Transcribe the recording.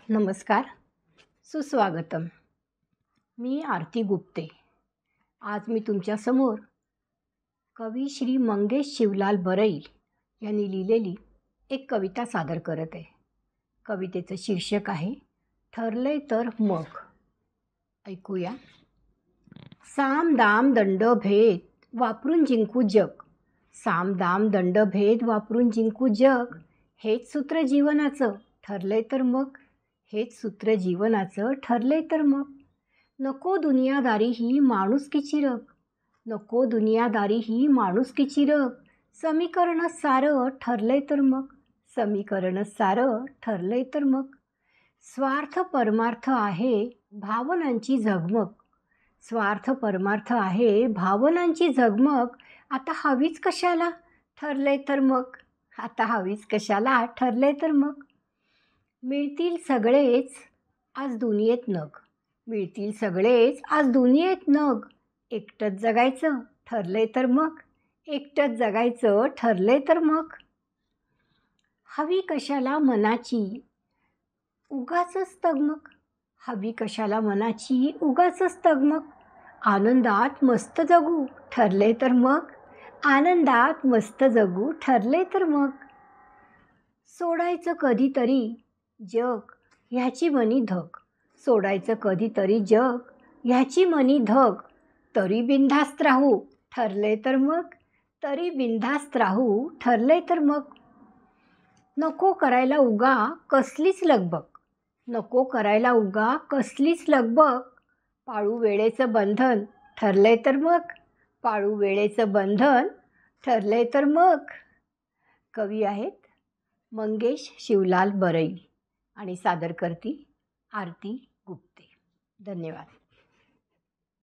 नमस्कार, सुस्वागतम. मी आरती गुप्ते. आज मी तुमच्यासमोर कवी श्री मंगेश शिवलाल बरैल यांनी लिहिलेली एक कविता सादर करत आहे. कवितेचं शीर्षक आहे ठरले तर मग. ऐकूया. साम दाम दंड भेद वापरून जिंकू जग. साम दाम दंड भेद वापरून जिंकू जग. हेच सूत्र जीवनाचं ठरले तर मग. हेच सूत्र जीवनाचं ठरले तर मग. नको दुनियादारी ही माणुसकीची रग. नको दुनियादारी ही माणुसकीची रग. समीकरण सारं ठरले तर मग. समीकरण सारं ठरले तर मग. स्वार्थ परमार्थ आहे भावनांची झगमग. स्वार्थ परमार्थ आहे भावनांची झगमग. आता हवीच कशाला ठरले तर मग. आता हवीच कशाला ठरले तर मग. मिळतील सगळेच आज दुनियेत नग. मिळतील सगळेच आज दुनियेत नग. एकटंच जगायचं ठरले तर मग. एकटंच जगायचं ठरले तर मग. हवी कशाला मनाची उगाचच तगमग. हवी कशाला मनाची उगाचच तगमग. आनंदात मस्त जगू ठरले तर मग. आनंदात मस्त जगू ठरले तर मग. सोडायचं कधीतरी जग ह्याची मनी धग. सोडायचं कधीतरी जग ह्याची मनी धग. तरी बिनधास्त राहू ठरले तर मग. तरी बिनधास्त राहू ठरले तर मग. नको करायला उगा कसलीच लगबग. नको करायला उगा कसलीच लगबग. पाळू वेळेचं बंधन ठरले तर मग. पाळू वेळेचं बंधन ठरले तर मग. कवी आहेत मंगेश शिवलाल बरैल आणि सादर करती आरती गुप्ते. धन्यवाद.